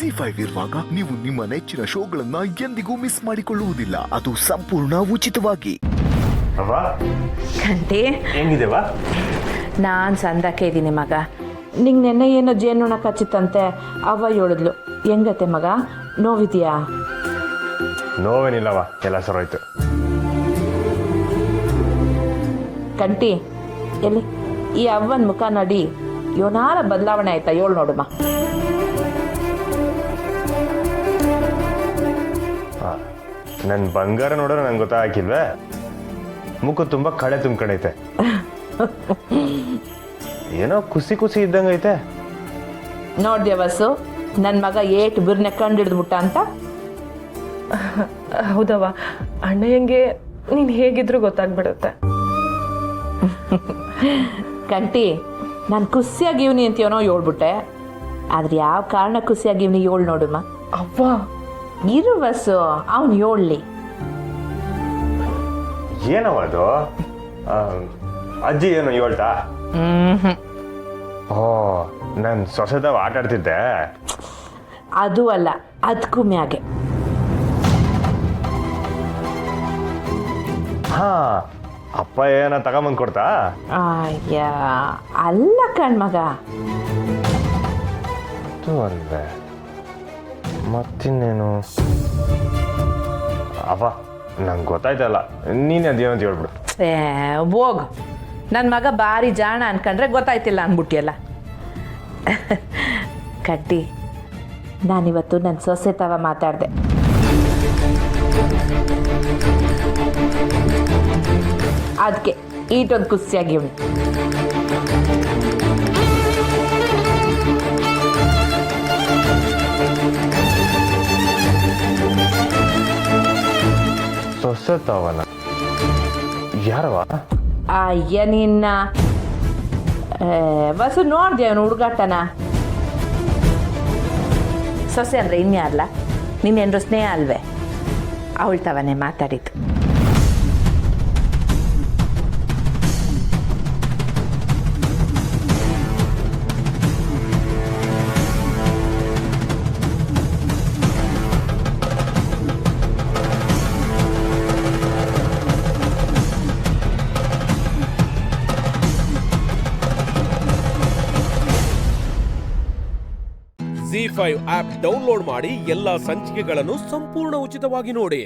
ZEE5 ಇರುವಾಗ ನೀವು ನಿಮ್ಮ ನೆಚ್ಚಿನ ಶೋಗಳನ್ನ ಎಂದಿಗೂ ಮಿಸ್ ಮಾಡಿಕೊಳ್ಳುವುದಿಲ್ಲ. ಅದು ಸಂಪೂರ್ಣ ಉಚಿತವಾಗಿ. ಗಂಟೆ ಹೆಂಗಿದೆವ? ನಾನು ಸಂದಕ್ಕೆ ಇದ್ದೀನಿ ಮಗ. ನಿಂಗೆ ನೆನ್ನೆ ಏನೋ ಜೇನುಣ ಕಚ್ಚಿತ್ತಂತೆ, ಅವ್ವ ಹೇಳಿದ್ಲು. ಹೆಂಗತ್ತೆ ಮಗ, ನೋವಿದೆಯಾ? ನೋವೇನಿಲ್ಲವ, ಎಲ್ಲ ಸರೋಯ್ತು. ಕಂಟಿ ಎಲ್ಲಿ ಈ ಅವ್ವನ ಮುಖ ನಡಿ, ಯೋನಾರ ಬದಲಾವಣೆ ಆಯ್ತಾ ಏಳು ನೋಡಮ್ಮ. ನನ್ನ ಬಂಗಾರ ನೋಡ್ರೆ ನಂಗೆ ಗೊತ್ತಾಗಿಲ್ವೇ? ಮುಖ ತುಂಬಾ ಕಳೆ ತುಂಬ್ಕೊಂಡೈತೆ. ಏನೋ ಖುಷಿ ಖುಷಿ ಇದ್ದಂಗೈತೆ. ನೋಡ್ದೆ ವಸು, ನನ್ನ ಮಗ ಏಟು ಬಿರ್ನೆ ಕಂಡಿಡ್ದ್ಬಿಟ್ಟ ಅಂತ. ಹೌದವ, ಅಣ್ಣಯ್ಯಂಗೆ ನೀನು ಹೇಗಿದ್ರು ಗೊತ್ತಾಗ್ಬಿಡುತ್ತೆ. ಕಂಟಿ, ನಾನು ಖುಷಿಯಾಗಿವ್ನಿ ಅಂತೀವನೋ ಹೇಳ್ಬಿಟ್ಟೆ, ಆದ್ರೆ ಯಾವ ಕಾರಣ ಖುಷಿಯಾಗಿವ್ನಿ ಏಳು ನೋಡಮ್ಮ. ಅವ್ವ ಇರು ವಸು, ಅವನು ಹೇಳಲಿ. ಏನವ ಅದು? ಅಜ್ಜಿ ಏನು ಹೇಳ್ತಾ? ಓ, ನಾನು ಸೊಸೆದವ ಆಟ ಆಡ್ತಿದ್ದೆ. ಅದು ಅಲ್ಲ, ಅದಕ್ಕೂ ಮ್ಯಾಗೆ. ಹಾ, ಅಪ್ಪ ಏನ ತಗೊಂಬಂದ್ ಕೊಡ್ತಾ? ಅಯ್ಯ ಅಲ್ಲ ಕಣ್ಮಗ, ಅದು ಅಲ್ವೇ, ಮತ್ತಿನ್ನೇನು? ಅಪ್ಪ ನಂಗೆ ಗೊತ್ತಾಯ್ತಲ್ಲ, ನೀನು ಅದೇನಂತ ಹೇಳ್ಬಿಡು. ಹೋಗು, ನನ್ನ ಮಗ ಭಾರಿ ಜಾಣ ಅನ್ಕೊಂಡ್ರೆ ಗೊತ್ತಾಯ್ತಿಲ್ಲ ಅಂದ್ಬಿಟ್ಟಿಯಲ್ಲ. ಕಡ್ಡಿ, ನಾನಿವತ್ತು ನನ್ನ ಸೊಸೆ ತವ ಮಾತಾಡಿದೆ. ಅದಕ್ಕೆ ಈಟೊಂದು ಖುಷಿಯಾಗಿ ಉಂಟು. ಸೊಸೆ ತವನ ಯಾರವ? ಅಯ್ಯ ನಿನ್ನ ವಸು ನೋಡ್ದೆ ಅವನು ಹುಡುಗಾಟನ. ಸೊಸೆ ಅಂದರೆ ಇನ್ಯಾರಲ್ಲ, ನಿನ್ನೆಂದ್ರು ಸ್ನೇಹ ಅಲ್ವೇ, ಅವಳ ತವನೇ ಮಾತಾಡಿದ್ದು. ZEE5 ಆಪ್ ಡೌನ್ಲೋಡ್ ಮಾಡಿ ಎಲ್ಲಾ ಸಂಚಿಕೆಗಳನ್ನು ಸಂಪೂರ್ಣ ಉಚಿತವಾಗಿ ನೋಡಿ.